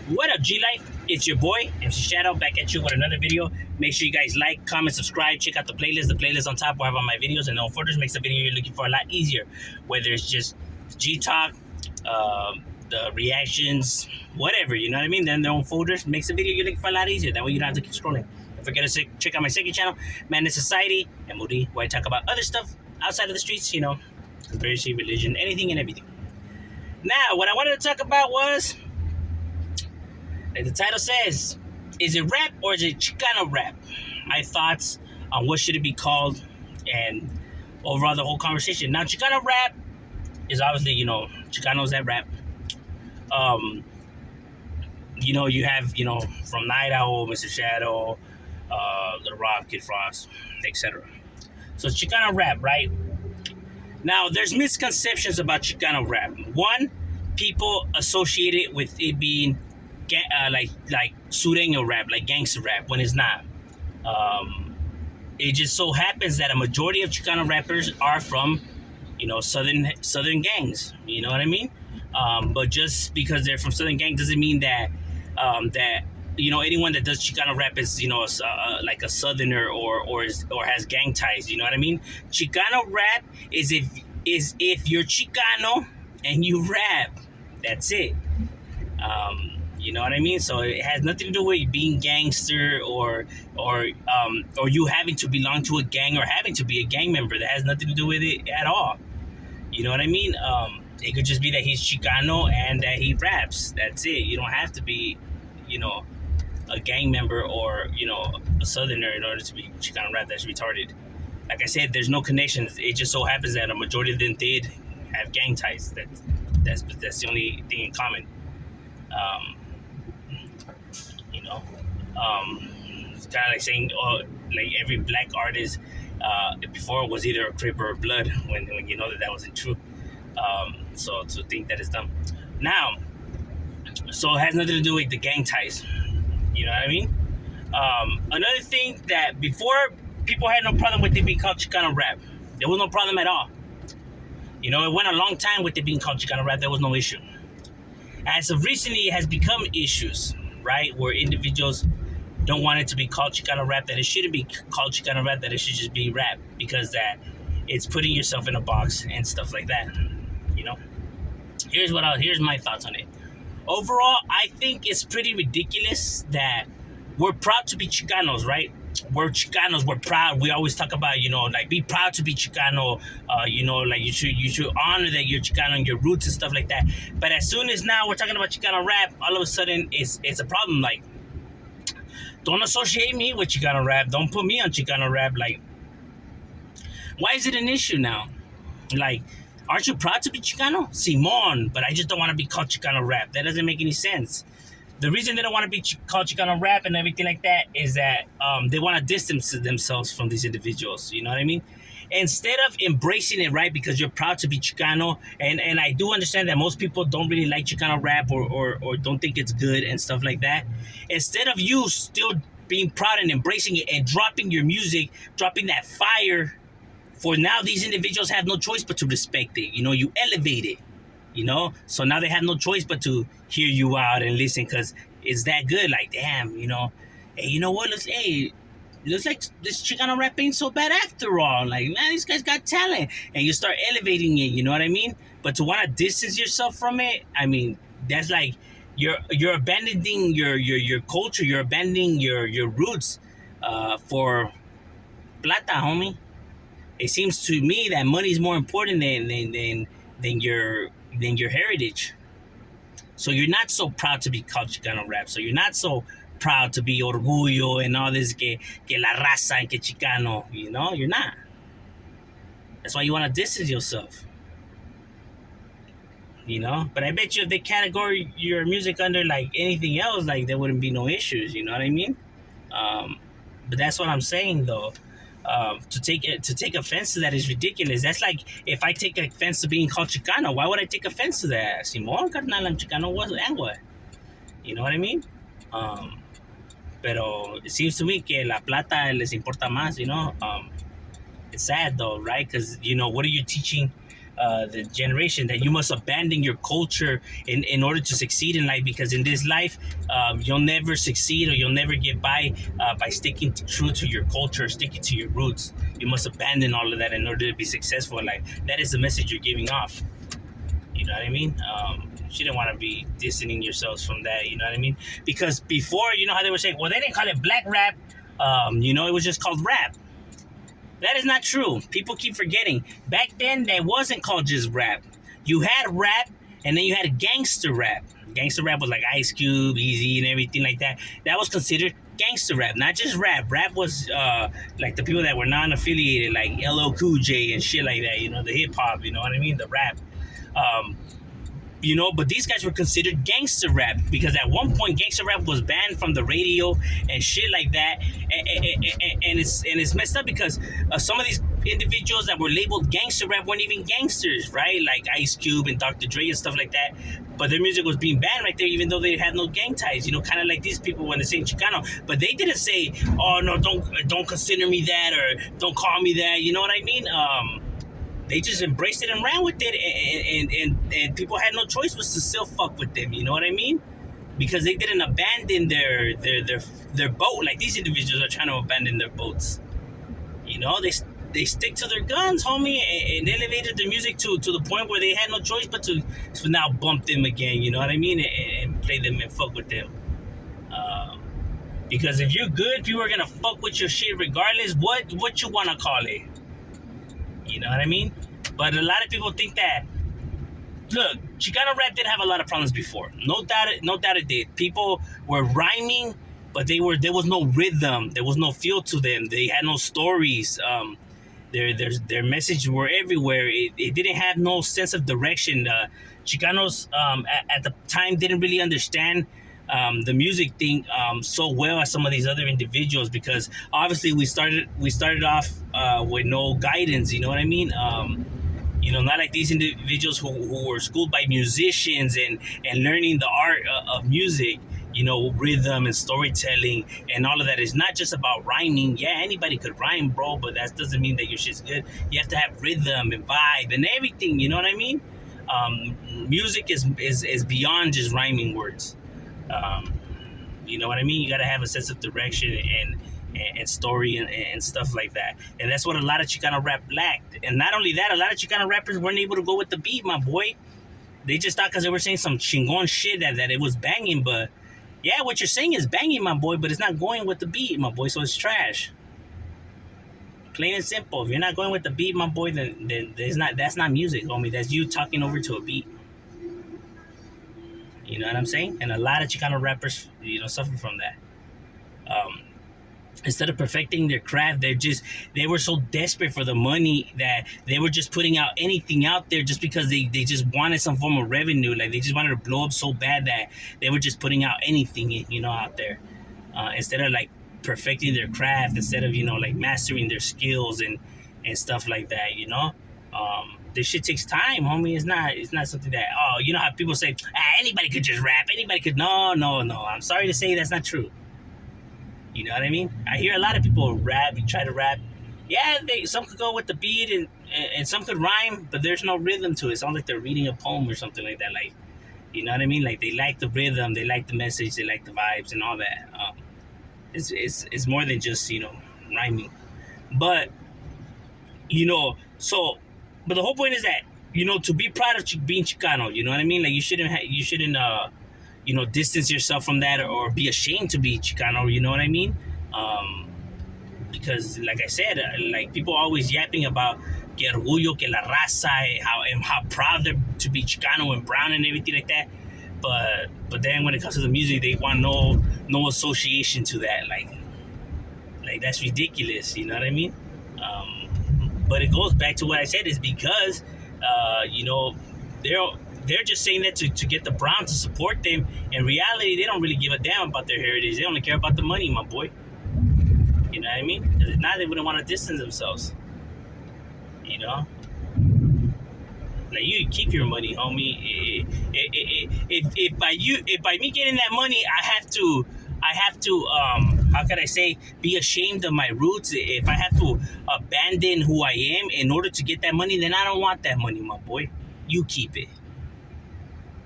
What up, G Life? It's your boy, MC Shadow, back at you with another video. Make sure you guys like, comment, subscribe, check out the playlist. The playlist on top will have all my videos, and no folders makes the video you're looking for a lot easier. Whether it's just G Talk, the reactions, whatever, you know what I mean? Then their own folders makes the video you're looking for a lot easier. That way you don't have to keep scrolling. Don't forget to check out my second channel, Madness Society, M.O.D, where I talk about other stuff outside of the streets, you know, conspiracy, religion, anything and everything. Now, what I wanted to talk about was, like the title says, is it rap or is it Chicano rap? My thoughts on what should it be called and overall the whole conversation. Now, Chicano rap is obviously, you know, Chicanos that rap. You know, you have, you know, from Night Owl, Mr. Shadow, The Rock, Kid Frost, etc. So it's Chicano rap, right? Now, there's misconceptions about Chicano rap. One, people associate it with it being like sureño rap, like gangster rap, when it's not. It just so happens that a majority of Chicano rappers are from, you know, southern gangs. You know what I mean? But just because they're from southern gangs doesn't mean that that, you know, anyone that does Chicano rap is, you know, like a southerner or has gang ties. You know what I mean? Chicano rap is if you're Chicano and you rap. That's it. You know what I mean? So it has nothing to do with being gangster or you having to belong to a gang or having to be a gang member. That has nothing to do with it at all. You know what I mean? It could just be that he's Chicano and that he raps. That's it. You don't have to be, you know, a gang member or, you know, a southerner in order to be Chicano rap. That's retarded. Like I said, there's no connections. It just so happens that a majority of them did have gang ties. That's the only thing in common. You know, it's kind of like saying, oh, like every black artist before was either a Crip or a Blood, when you know that wasn't true. So to think that is dumb. Now, so it has nothing to do with the gang ties. You know what I mean? Another thing that before, people had no problem with it being called Chicano rap. There was no problem at all. You know, it went a long time with it being called Chicano rap. There was no issue. As of recently, it has become issues, right? Where individuals don't want it to be called Chicano rap, that it shouldn't be called Chicano rap, that it should just be rap, because that it's putting yourself in a box and stuff like that. You know, here's my thoughts on it. Overall, I think it's pretty ridiculous that we're proud to be Chicanos, right? We're Chicanos, we're proud. We always talk about, you know, like, be proud to be Chicano. You know, like you should honor that you're Chicano and your roots and stuff like that. But as soon as now we're talking about Chicano rap, all of a sudden it's a problem. Like, don't associate me with Chicano rap. Don't put me on Chicano rap. Like, why is it an issue now? Like, aren't you proud to be Chicano? Simon, but I just don't want to be called Chicano rap. That doesn't make any sense. The reason they don't want to be called Chicano rap and everything like that is that they want to distance themselves from these individuals. You know what I mean? Instead of embracing it, right, because you're proud to be Chicano, and I do understand that most people don't really like Chicano rap or don't think it's good and stuff like that. Instead of you still being proud and embracing it and dropping your music, dropping that fire, for now these individuals have no choice but to respect it. You know, you elevate it. You know, so now they have no choice but to hear you out and listen, because it's that good. Like, damn, you know, hey, you know what? Looks like this Chicano rap ain't so bad after all. Like, man, these guys got talent, and you start elevating it. You know what I mean? But to want to distance yourself from it, I mean, that's like you're abandoning your culture. You're abandoning your roots for plata, homie. It seems to me that money is more important than your heritage. So you're not so proud to be called Chicano rap. So you're not so proud to be orgullo and all this que la raza and que Chicano. You know, you're not. That's why you want to distance yourself. You know, but I bet you if they categorize your music under like anything else, like there wouldn't be no issues. You know what I mean? But that's what I'm saying, though. To take offense to that is ridiculous. That's like if I take offense to being called Chicano. Why would I take offense to that? Simón, carnal, I'm Chicano, what? You know what I mean? Pero it seems to me que la plata les importa más, you know? It's sad, though, right? Because, you know, what are you teaching the generation that you must abandon your culture in order to succeed in life, because in this life you'll never succeed or you'll never get by sticking true to your culture, sticking to your roots. You must abandon all of that in order to be successful in life. That is the message you're giving off. You know what I mean? You shouldn't want to be distancing yourselves from that. You know what I mean? Because before, you know how they were saying, well, they didn't call it black rap. It was just called rap. That is not true. People keep forgetting. Back then, that wasn't called just rap. You had rap, and then you had gangster rap. Gangster rap was like Ice Cube, Easy, and everything like that. That was considered gangster rap, not just rap. Rap was like the people that were non-affiliated, like LL Cool J and shit like that. The hip hop. You know what I mean? The rap. Um, but these guys were considered gangster rap because at one point gangster rap was banned from the radio and shit like that, and it's messed up because some of these individuals that were labeled gangster rap weren't even gangsters, right? Like Ice Cube and Dr. Dre and stuff like that, but their music was being banned right there, even though they had no gang ties. Kind of like these people when they say Chicano, but they didn't say, "Oh no, don't consider me that," or "Don't call me that." You know what I mean? They just embraced it and ran with it, and people had no choice but to still fuck with them. You know what I mean? Because they didn't abandon their boat like these individuals are trying to abandon their boats. They stick to their guns, homie, and elevated their music to the point where they had no choice but to now bump them again. You know what I mean? And play them and fuck with them. Because if you're good, people are gonna fuck with your shit regardless what you wanna call it. You know what I mean? But a lot of people think that, look, Chicano rap did have a lot of problems before. No doubt it did. People were rhyming, but there was no rhythm. There was no feel to them. They had no stories. Their messages were everywhere. It didn't have no sense of direction. Chicanos at the time didn't really understand the music thing so well as some of these other individuals, because obviously we started off with no guidance. You know what I mean? Not like these individuals who were schooled by musicians and learning the art of music. Rhythm and storytelling and all of that is not just about rhyming. Yeah, anybody could rhyme, bro, but that doesn't mean that your shit's good. You have to have rhythm and vibe and everything. You know what I mean? Music is beyond just rhyming words. You know what I mean? You got to have a sense of direction and story and stuff like that. And that's what a lot of Chicano rap lacked. And not only that, a lot of Chicano rappers weren't able to go with the beat, my boy. They just thought because they were saying some chingon shit that it was banging. But yeah, what you're saying is banging, my boy, but it's not going with the beat, my boy, so it's trash. Plain and simple. If you're not going with the beat, my boy, then that's not music, homie. That's you talking over to a beat. You know what I'm saying? And a lot of Chicano rappers, suffer from that. Instead of perfecting their craft, they were so desperate for the money that they were just putting out anything out there just because they just wanted some form of revenue. Like they just wanted to blow up so bad that they were just putting out anything, out there. Instead of like perfecting their craft, instead of, like mastering their skills and stuff like that, this shit takes time, homie. It's not something that, how people say, anybody could just rap. Anybody could. No. I'm sorry to say that's not true. You know what I mean? I hear a lot of people rap, you try to rap. Yeah, some could go with the beat and some could rhyme, but there's no rhythm to it. It sounds like they're reading a poem or something like that. Like, you know what I mean? Like they like the rhythm, they like the message, they like the vibes and all that. It's more than just, rhyming. But, but the whole point is that, to be proud of being Chicano, you know what I mean? Like you shouldn't distance yourself from that or be ashamed to be Chicano, you know what I mean? Because, like I said, like people always yapping about que orgullo, que la raza, and how proud they're to be Chicano and brown and everything like that. But then when it comes to the music, they want no association to that. Like that's ridiculous, you know what I mean? But it goes back to what I said, is because, they're just saying that to get the Browns to support them. In reality, they don't really give a damn about their heritage. They only care about the money, my boy. You know what I mean? Because if not, they wouldn't want to distance themselves. Like, you keep your money, homie. If by me getting that money, I have to I have to how can I say, be ashamed of my roots. If I have to abandon who I am in order to get that money, then I don't want that money, my boy. You keep it.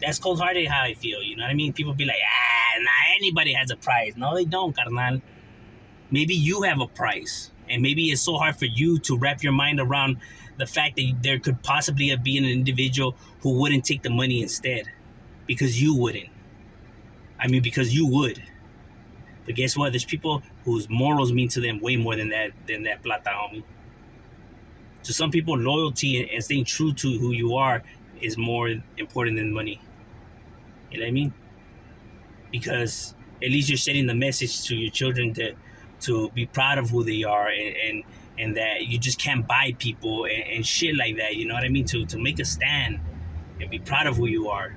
That's cold hearted how I feel. You know what I mean? People be like, nah, anybody has a price. No, they don't, carnal. Maybe you have a price, and maybe it's so hard for you to wrap your mind around the fact that there could possibly be an individual who wouldn't take the money instead, because you wouldn't. I mean, because you would. But guess what? There's people whose morals mean to them way more than that plata, homie. To some people, loyalty and staying true to who you are is more important than money. You know what I mean? Because at least you're sending the message to your children to be proud of who they are, and that you just can't buy people and shit like that. You know what I mean? To make a stand and be proud of who you are.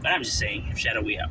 But I'm just saying, Shadow, we out.